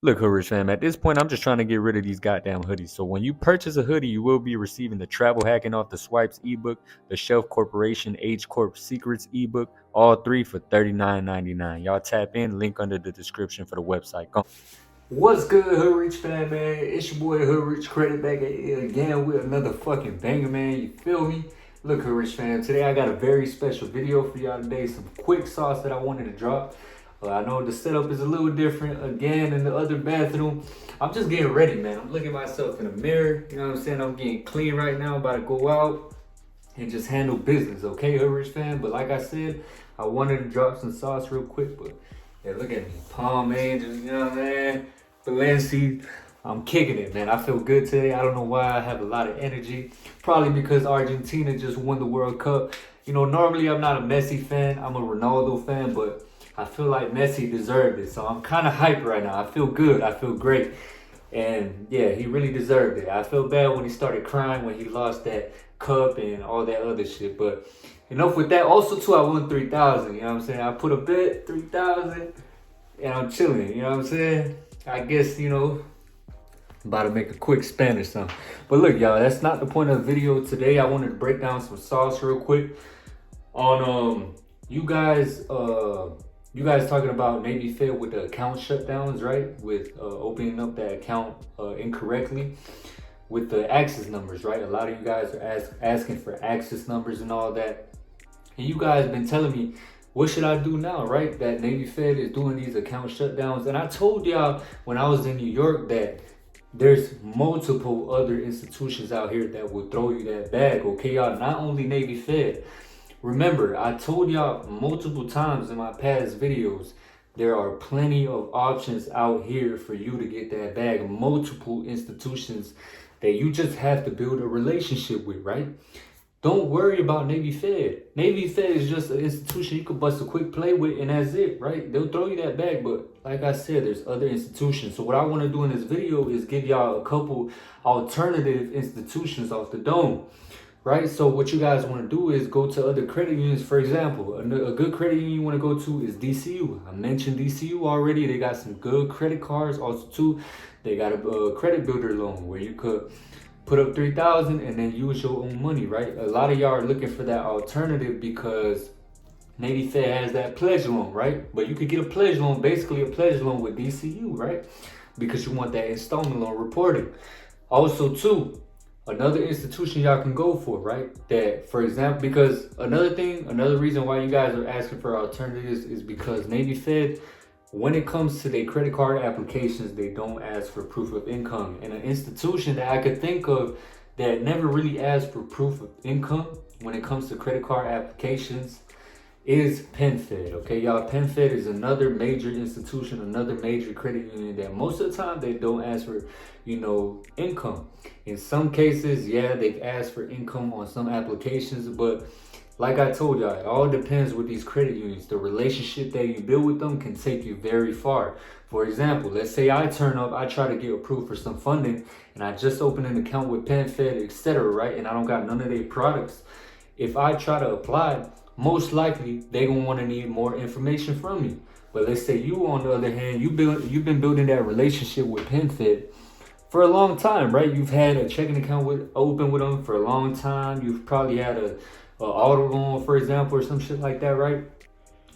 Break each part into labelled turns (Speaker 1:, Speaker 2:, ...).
Speaker 1: Look, Hoodrich fam, at this point, I'm just trying to get rid of these goddamn hoodies. So when you purchase a hoodie, you will be receiving the Travel Hacking Off the Swipes ebook, the Shelf Corporation Age Corp Secrets ebook, all three for $39.99. Y'all tap in, link under the description for the website. Go. What's good, Hoodrich fam, man? It's your boy Hoodrich, credit back at you again with another fucking banger, man. You feel me? Look, Hoodrich fam, today I got a very special video for y'all today. Some quick sauce that I wanted to drop. I know the setup is a little different again in the other bathroom. I'm just getting ready, man. I'm looking at myself in the mirror. You know what I'm saying? I'm getting clean right now. I'm about to go out and just handle business, okay, Hoodrich fan? But like I said, I wanted to drop some sauce real quick. But yeah, look at me. Palm Angels, you know what I'm saying? Valencia. I'm kicking it, man. I feel good today. I don't know why I have a lot of energy. Probably because Argentina just won the World Cup. You know, normally I'm not a Messi fan. I'm a Ronaldo fan, but I feel like Messi deserved it. So I'm kind of hyped right now. I feel good. I feel great. And yeah, he really deserved it. I felt bad when he started crying when he lost that cup and all that other shit. But enough with that. Also, too, I won 3,000. You know what I'm saying? I put a bet, 3,000, and I'm chilling. You know what I'm saying? I guess, you know, about to make a quick spin or something. But look, y'all, that's not the point of the video today. I wanted to break down some sauce real quick on you guys talking about Navy Fed with the account shutdowns, right? With opening up that account incorrectly with the access numbers, right? A lot of you guys are asking for access numbers and all that. And you guys been telling me, what should I do now, right? That Navy Fed is doing these account shutdowns. And I told y'all when I was in New York that there's multiple other institutions out here that will throw you that bag, okay, y'all? Not only Navy Fed. Remember, I told y'all multiple times in my past videos, there are plenty of options out here for you to get that bag. Multiple institutions that you just have to build a relationship with, right? Don't worry about Navy Fed. Navy Fed is just an institution you can bust a quick play with and that's it, right? They'll throw you that bag, but like I said, there's other institutions. So what I want to do in this video is give y'all a couple alternative institutions off the dome. Right, so what you guys want to do is go to other credit unions. For example, a good credit union you want to go to is DCU. I mentioned DCU already. They got some good credit cards. Also, too, they got a credit builder loan where you could put up 3,000 and then use your own money. Right, a lot of y'all are looking for that alternative because Navy Fed has that pledge loan, right? But you could get a pledge loan, basically a pledge loan with DCU, right? Because you want that installment loan reporting. Also, too, another institution y'all can go for, right? That, for example, because another reason why you guys are asking for alternatives is because Navy Fed, when it comes to their credit card applications, they don't ask for proof of income. And an institution that I could think of that never really asks for proof of income when it comes to credit card applications is PenFed, okay, y'all? PenFed is another major institution, another major credit union that most of the time they don't ask for, you know, income. In some cases, yeah, they've asked for income on some applications, but like I told y'all, it all depends with these credit unions. The relationship that you build with them can take you very far. For example, let's say I turn up, I try to get approved for some funding, and I just open an account with PenFed, etc., right? And I don't got none of their products. If I try to apply, most likely they're gonna want to need more information from me. But let's say you, on the other hand, you've been building that relationship with PenFed for a long time, right? You've had a checking account open with them for a long time. You've probably had a auto loan, for example, or some shit like that, right?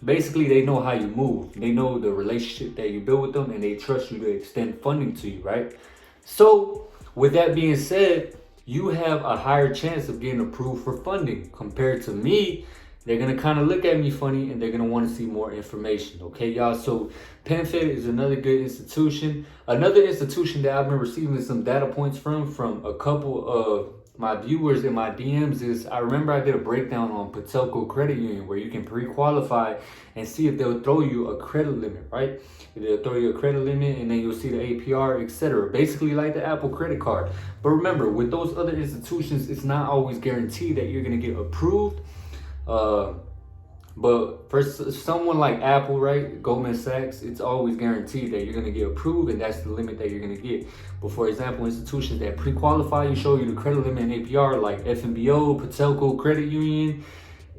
Speaker 1: Basically, they know how you move. They know the relationship that you build with them, and they trust you to extend funding to you, right? So, with that being said, you have a higher chance of getting approved for funding compared to me. They're going to kind of look at me funny and they're going to want to see more information. Okay, y'all? So PenFed is another good institution. Another institution that I've been receiving some data points from a couple of my viewers in my DMs is, I remember I did a breakdown on Patelco Credit Union where you can pre-qualify and see if they'll throw you a credit limit, right? They'll throw you a credit limit and then you'll see the APR, etc. Basically like the Apple credit card. But remember, with those other institutions, it's not always guaranteed that you're going to get approved. But for someone like Apple, right, Goldman Sachs, it's always guaranteed that you're going to get approved, and that's the limit that you're going to get. But for example, institutions that pre-qualify you, show you the credit limit and APR, like FNBO, Patelco Credit Union,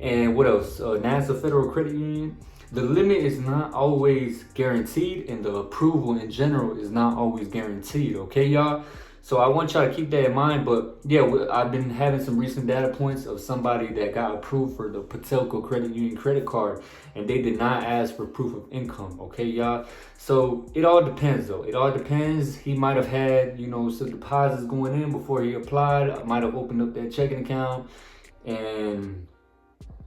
Speaker 1: and what else? NASA Federal Credit Union. the limit is not always guaranteed, and the approval in general is not always guaranteed. Okay, y'all? So I want y'all to keep that in mind. But yeah, I've been having some recent data points of somebody that got approved for the Patelco Credit Union credit card, and they did not ask for proof of income. Okay, y'all? So it all depends, though. It all depends. He might have had, you know, some deposits going in before he applied. Might have opened up that checking account, and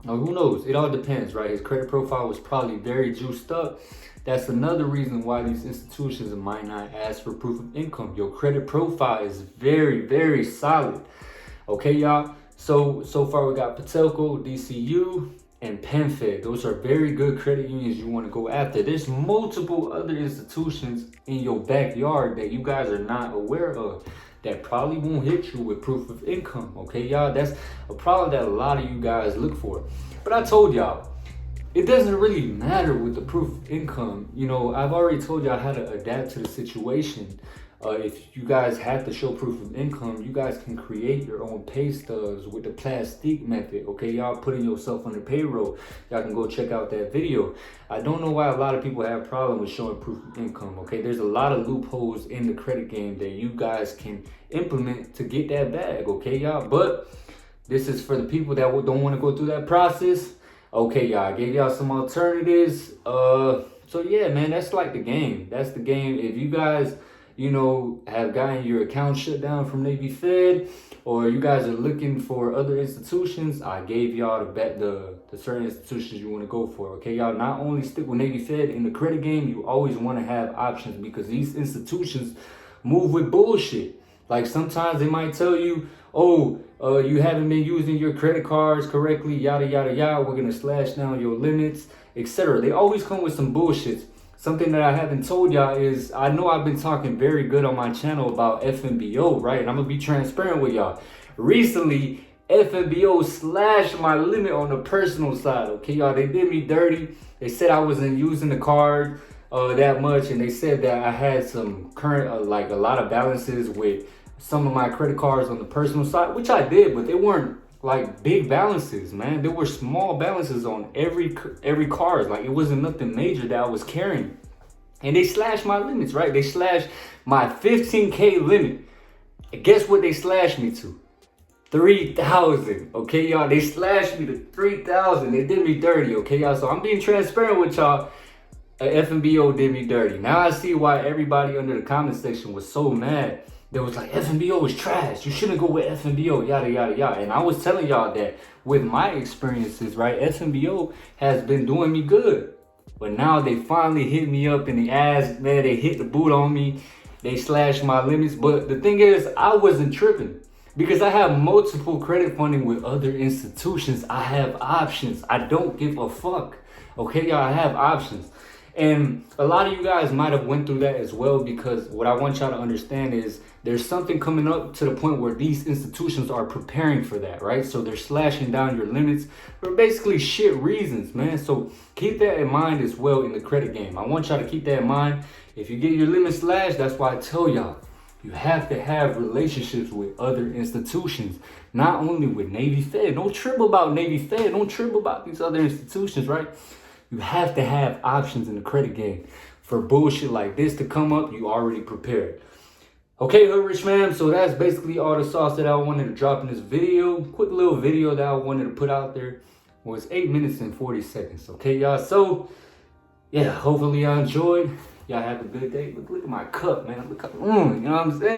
Speaker 1: who knows? It all depends, right? His credit profile was probably very juiced up. That's another reason why these institutions might not ask for proof of income. Your credit profile is very, very solid. Okay, y'all? So far we got Patelco, DCU, and PenFed. Those are very good credit unions you want to go after. There's multiple other institutions in your backyard that you guys are not aware of that probably won't hit you with proof of income. Okay, y'all? That's a problem that a lot of you guys look for. But I told y'all, it doesn't really matter with the proof of income. You know, I've already told y'all how to adapt to the situation. If you guys have to show proof of income, you guys can create your own pay stubs with the plastique method. Okay, y'all putting yourself on the payroll. Y'all can go check out that video. I don't know why a lot of people have a problem with showing proof of income. Okay, there's a lot of loopholes in the credit game that you guys can implement to get that bag. Okay, y'all, but this is for the people that don't want to go through that process. Okay, y'all, I gave y'all some alternatives. So yeah, man, that's like the game. That's the game. If you guys, you know, have gotten your account shut down from Navy Fed, or you guys are looking for other institutions, I gave y'all the certain institutions you want to go for. Okay, y'all, not only stick with Navy Fed in the credit game, you always want to have options, because these institutions move with bullshit. Like sometimes they might tell you, oh, you haven't been using your credit cards correctly, yada, yada, yada. We're going to slash down your limits, etc. They always come with some bullshit. Something that I haven't told y'all is, I know I've been talking very good on my channel about FNBO, right? And I'm going to be transparent with y'all. Recently, FNBO slashed my limit on the personal side, okay, y'all? They did me dirty. They said I wasn't using the card that much, and they said that I had some current, like a lot of balances with some of my credit cards on the personal side, which I did, but they weren't like big balances, man. There were small balances on every card. Like it wasn't nothing major that I was carrying. And they slashed my limits, right? They slashed my 15K limit. And guess what they slashed me to? 3,000. Okay, y'all. They slashed me to 3,000. They did me dirty, okay, y'all. So I'm being transparent with y'all. FNBO did me dirty. Now I see why everybody under the comment section was so mad. They was like, FNBO is trash. You shouldn't go with FNBO, yada, yada, yada. And I was telling y'all that with my experiences, right, FNBO has been doing me good. But now they finally hit me up in the ass, man. They hit the boot on me. They slashed my limits. But the thing is, I wasn't tripping, because I have multiple credit funding with other institutions. I have options. I don't give a fuck. Okay, y'all, I have options. And a lot of you guys might have went through that as well, because what I want y'all to understand is there's something coming up to the point where these institutions are preparing for that, right? So they're slashing down your limits for basically shit reasons, man. So keep that in mind as well in the credit game. I want y'all to keep that in mind. If you get your limits slashed, that's why I tell y'all, you have to have relationships with other institutions, not only with Navy Fed. Don't trip about Navy Fed. Don't trip about these other institutions, right? You have to have options in the credit game. For bullshit like this to come up, you already prepared. Okay, Hood Rich fam, so that's basically all the sauce that I wanted to drop in this video. Quick little video that I wanted to put out there. Was 8 minutes and 40 seconds. Okay, y'all. So, yeah, hopefully y'all enjoyed. Y'all have a good day. Look at my cup, man. Look how, you know what I'm saying?